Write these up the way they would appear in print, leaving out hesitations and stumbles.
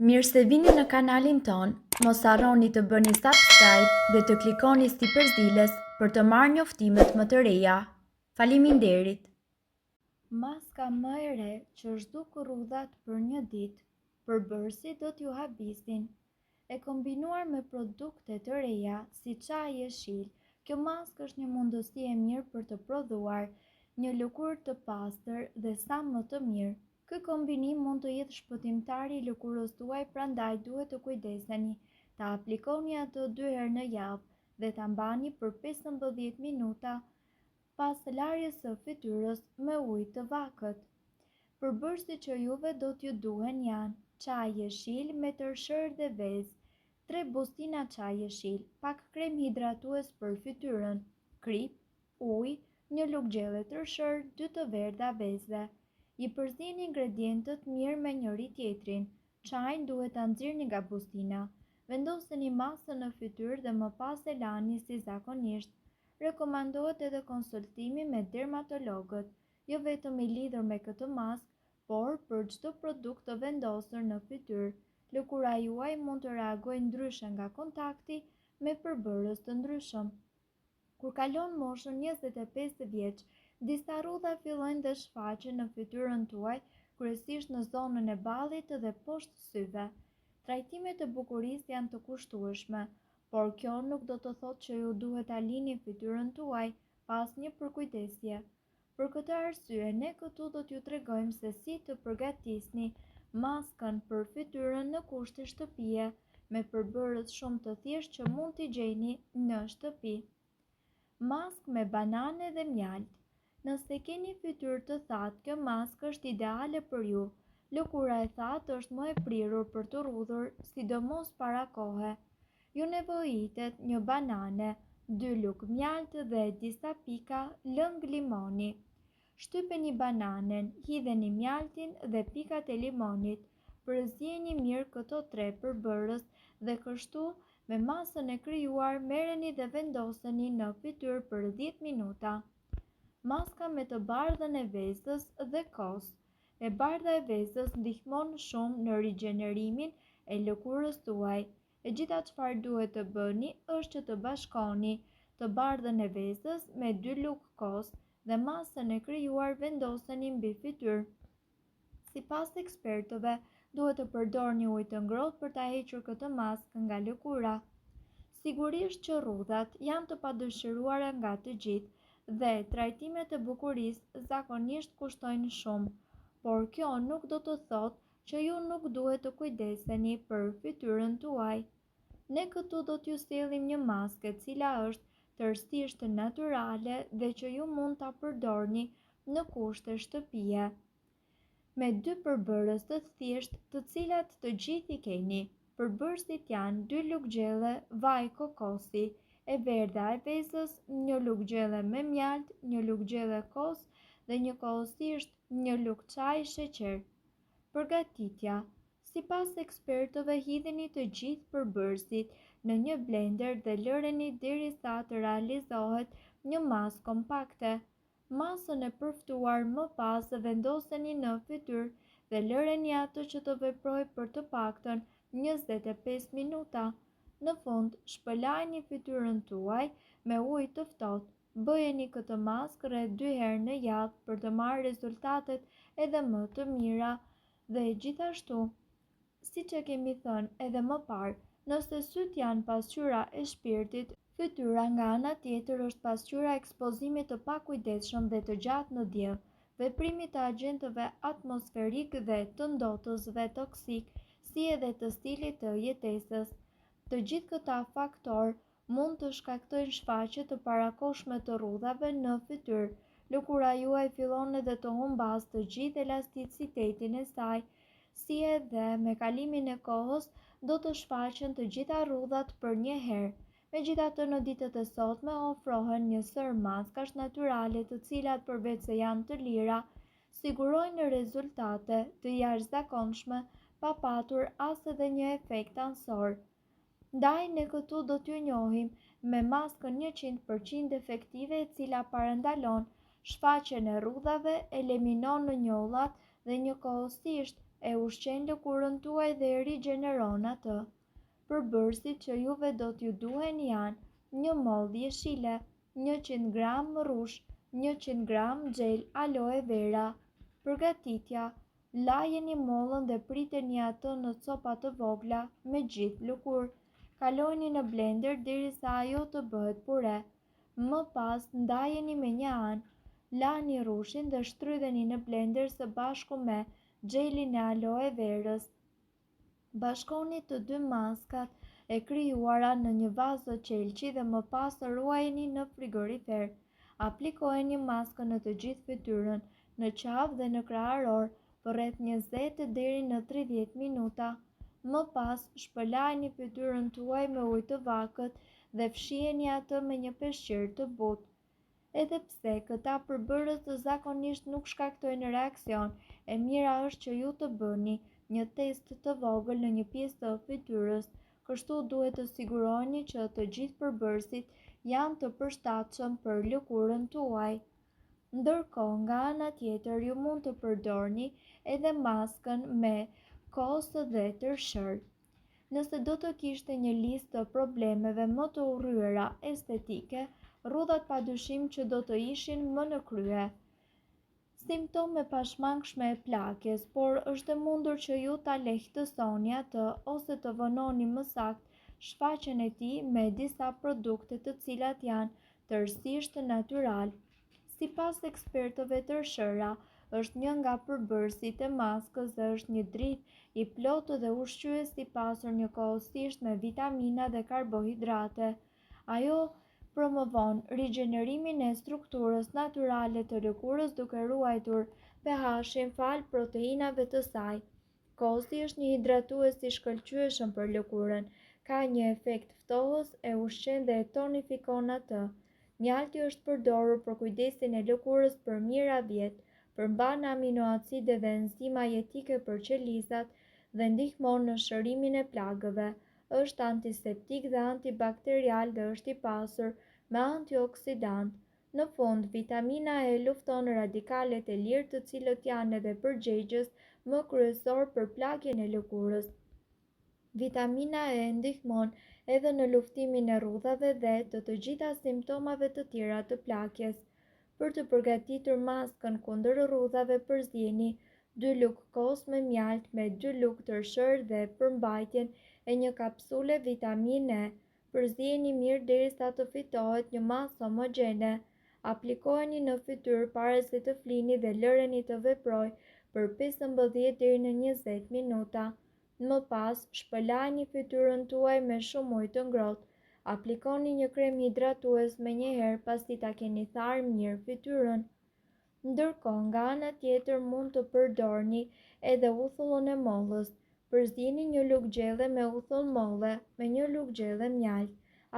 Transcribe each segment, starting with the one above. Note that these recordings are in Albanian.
Mirë se vini në kanalin ton, mos harroni të bëni subscribe dhe të klikoni si përziles për të marrë njoftimet më të reja. Faleminderit! Maska më e re që zhduk rrudhat për një ditë, përbërësit do t'ju habisin. E kombinuar me produkte të reja si çaj jeshil, kjo maskë është një mundësi e mirë për të prodhuar një lëkurë të pastër dhe sa më të mirë. Ky kombinim mund të jetë shpëtimtar i lëkurës tuaj, prandaj duhet të kujdeseni. Ta aplikoni ato 2 herë në javë dhe ta mbani për 15 minuta pas larjes së fytyrës me ujë të vakët. Përbërësit që juve do t'ju duhen janë çaj jeshil me tërshër dhe vezë, 3 bustina çaj jeshil, pak krem hidratues për fytyrën, krip, ujë, një lugë gjelle tërshër, 2 të verdha vezëve. I përzini ingredientët mirë me njëri tjetrin. Çajin duhet ta nxirrni nga bustina. Vendoseni masën në fytyrë dhe më pas e lani si zakonisht. Rekomandohet edhe konsultimi me dermatologët, jo vetëm i lidhur me këtë maskë, por për çdo produkt të vendosur në fytyrë. Lëkura juaj mund të reagojë ndryshe nga kontakti me përbërës të ndryshëm. Kur kalon moshën 25 vjeç, disa rrudha fillojnë të shfaqen në fytyrën tuaj, kryesisht në zonën e ballit dhe poshtë syve. Trajtimet e bukurisë janë të kushtueshme, por kjo nuk do të thotë që ju duhet ta lini fytyrën tuaj pa asnjë përkujdesje. Për këtë arsye, ne këtu do t'ju tregojmë se si të përgatisni maskën për fytyrën në kushte shtëpie, me përbërës shumë të thjeshtë që mund t'i gjeni në shtëpi. Maskë me banane dhe mjalt. Nëse keni fytyrë të thatë, kjo maskë është ideale për ju. Lëkura e thatë është më e prirur për të rrudhur, sidomos para kohe. Ju nevojitet një banane, 2 lugë mjalt dhe disa pika lëng limoni. Shtypeni bananen, hidheni mjaltin dhe pikat e limonit. Përzieni mirë këto 3 përbërës dhe kështu me masën e krijuar merreni dhe vendoseni në fytyrë për 10 minuta. Maska me të bardhën e vezës dhe kos. E bardha e vezës ndihmon shumë në rigjenerimin e lëkurës tuaj. E gjitha çfarë duhet të bëni është që të bashkoni të bardhën e vezës me 2 lugë kos dhe masën e krijuar vendoseni mbi fytyrë. Sipas ekspertëve, duhet të përdorni ujë të ngrohtë për ta hequr këtë maskë nga lëkura. Sigurisht që rrudhat janë të padëshiruara nga të gjithë dhe trajtimet e bukurisë zakonisht kushtojnë shumë, por kjo nuk do të thotë që ju nuk duhet të kujdeseni për fytyrën tuaj. Ne këtu do t'ju sjellim një maskë e cila është tërësisht natyrale dhe që ju mund ta përdorni në kushte shtëpie, me 2 përbërës të thjeshtë të cilat të gjithë i keni. Përbërësit janë 2 lugë gjelle vaj kokosi, e verdha e vezës, 1 lugë gjelle me mjalt, 1 lugë gjelle kos dhe njëkohësisht 1 lugë çaj sheqer. Përgatitja. Sipas ekspertëve, hidheni të gjithë përbërësit në një blender dhe lëreni derisa të realizohet një masë kompakte. Masën e përftuar më pas vendoseni në fytyrë dhe lëreni atë që të veprojë për të paktën 25 minuta. Në fund, shpëlajini fytyrën tuaj me ujë të ftohtë. Bëjeni këtë maskë rreth 2 herë në javë për të marrë rezultatet edhe më të mira. Dhe gjithashtu, siç e kemi thënë edhe më parë, nëse sytë janë pasqyra e shpirtit, fytyra nga ana tjetër është pasqyra e ekspozimit të pakujdesshëm dhe të gjatë në diell, veprimit të agjentëve atmosferik dhe të ndotësve toksik, si edhe të stilit të jetesës. Të gjithë këta faktorë mund të shkaktojnë shfaqje të parakohshme të rrudhave në fytyrë. Lëkura juaj fillon edhe të humbas të gjithë elasticitetin e saj, si edhe me kalimin e kohës do të shfaqen të gjitha rrudhat për një herë. Megjithatë, në ditët e sotme ofrohen një sër maskash natyrale të cilat përveç se janë të lira, sigurojnë rezultate të jashtëzakonshme pa patur as edhe një efekt ansor. Ndaj ne këtu do t'ju njohim me maskën 100% efektive e cila parandalon shfaqjen e rrudhave, eliminon njollat dhe njëkohësisht e ushqen lëkurën tuaj dhe rigjeneron atë. Përbërësit që juve do t'ju duhen janë 1 mollë jeshile, 100 gram rrush, 100 gram gjel aloe vera. Përgatitja: lajeni mollën dhe priteni atë në copa të vogla me gjithë lëkurë. Kalojeni në blender derisa ajo të bëhet pure. Më pas ndajeni me një anë, lani rrushin dhe shtrydheni në blender së bashku me gjelin e aloe verës. Bashkoni të dy maskat e krijuara në një vazo qelçi dhe më pas ruajeni në frigorifer. Aplikojeni maskën në të gjithë fytyrën, në qafë dhe në krahëror për rreth 20 deri në 30 minuta. Më pas shpëlajini fytyrën tuaj me ujë të vakët dhe fshiheni atë me një peshqir të butë. Edhe pse këta përbërës zakonisht nuk shkaktojnë reakcion, e mira është që ju të bëni një test të vogël në një pjesë të fytyrës, kështu duhet të siguroheni që të gjithë përbërësit janë të përshtatshëm për lëkurën tuaj. Ndërkohë, nga ana tjetër, ju mund të përdorni edhe maskën me kosë dhe tërshër. Nëse do të kishte një listë të problemeve më të urryera estetike, rrudhat padyshim që do të ishin më në krye. Simptome pashmangshme e plakjes, por është e mundur që ju ta lehtësoni atë ose të vënoni më saktë shfaqjen e tij me disa produkte të cilat janë tërësisht natyral. Sipas ekspertëve, tërshëra është një nga përbërësit e maskës dhe është një dritë i plotë dhe ushqyes i pasur njëkohësisht me vitamina dhe karbohidrate. Ajo promovon rigjenerimin e strukturës natyrale të lëkurës duke ruajtur pH-in fal proteinave të saj. Kosi është një hidratues i shkëlqyeshëm për lëkurën, ka një efekt ftohës, e ushqen dhe e tonifikon atë. Mjalti është përdorur për kujdesin e lëkurës për mijëra vjet, përmban aminoacide dhe enzima jetike për qelizat dhe ndihmon në shërimin e plagëve. Është antiseptik dhe antibakterial dhe është i pasur me antioksidant. Në fund, vitamina E lufton radikalet e lirë, të cilët janë edhe përgjegjës më kryesor për plagjen e lëkurës. Vitamina E ndihmon edhe në luftimin e rrudhave dhe të gjitha simptomave të tjera të plagjes. Për të përgatitur maskën kundër rrudhave, përzieni 2 lugë kosë me mjalt me 2 lugë tërshër dhe përmbajtjen e një kapsule vitaminë E. Përzieni mirë derisa të fitohet një masë homogjene. Aplikojeni në fytyrë para se të flini dhe lëreni të veprojë për 15 deri në 20 minuta. Më pas, shpëlajini fytyrën tuaj me shumë ujë të ngrohtë. Aplikoni një krem hidratues menjëherë pasi ta keni tharë mirë fytyrën. Ndërkohë, nga ana tjetër mund të përdorni edhe uthullën e mollës. Përzieni një lugë gjelle me uthull molle me një lugë gjelle mjalt.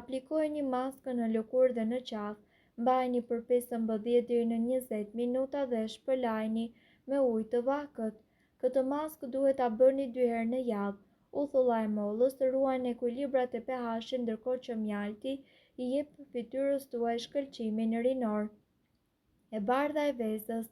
Aplikojeni maskën në lëkurë dhe në qafë. Mbajini për 15 deri në 20 minuta dhe shpëlajini me ujë të vakët. Këtë maskë duhet ta bëni 2 herë në javë. Uthulla e mollës ruan ekuilibrat e pH-it, ndërkohë që mjalti i jep fytyrës tuaj shkëlqimin rinor. E bardha e vezës.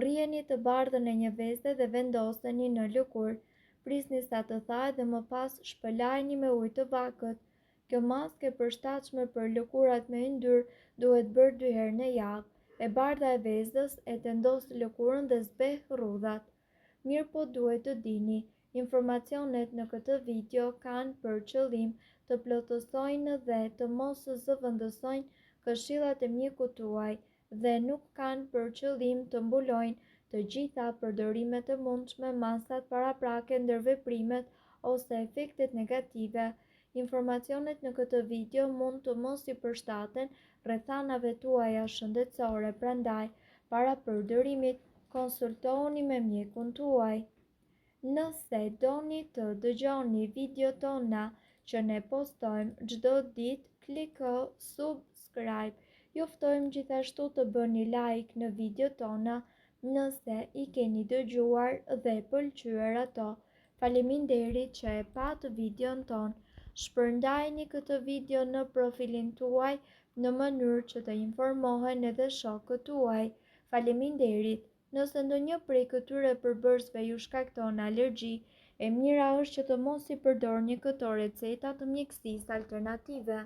Rriheni të bardhën e një veze dhe vendoseni në lëkurë. Prisni sa të thajë dhe më pas shpëlajini me ujë të vakët. Kjo maskë e përshtatshme për lëkurat me yndyrë duhet bërë 2 herë në javë. E bardha e vezës e tendos lëkurën dhe zbeh rrudhat. Mirëpo duhet të dini, informacionet në këtë video kanë për qëllim të plotësojnë dhe të mos zëvendësojnë këshillat e mjekut tuaj dhe nuk kanë për qëllim të mbulojnë të gjitha përdorimet e mundshme, masat paraprake, ndërveprimet ose efektet negative. Informacionet në këtë video mund të mos i përshtaten rrethanave tuaja shëndetësore, prandaj, para përdorimit, konsultohuni me mjekun tuaj. Nëse doni të dëgjoni video tona që ne postojmë çdo ditë, kliko subscribe. Ju ftojmë gjithashtu të bëni like në video tona nëse i keni dëgjuar dhe pëlqyer ato. Faleminderit që e pat videon ton. Shpërndajeni këtë video në profilin tuaj në mënyrë që të informohen edhe shokët tuaj. Faleminderit. Nëse ndonjë prej këtyre përbërësve ju shkakton alergji, e mira është që të mos i përdorni këto receta të mjekësisë alternative.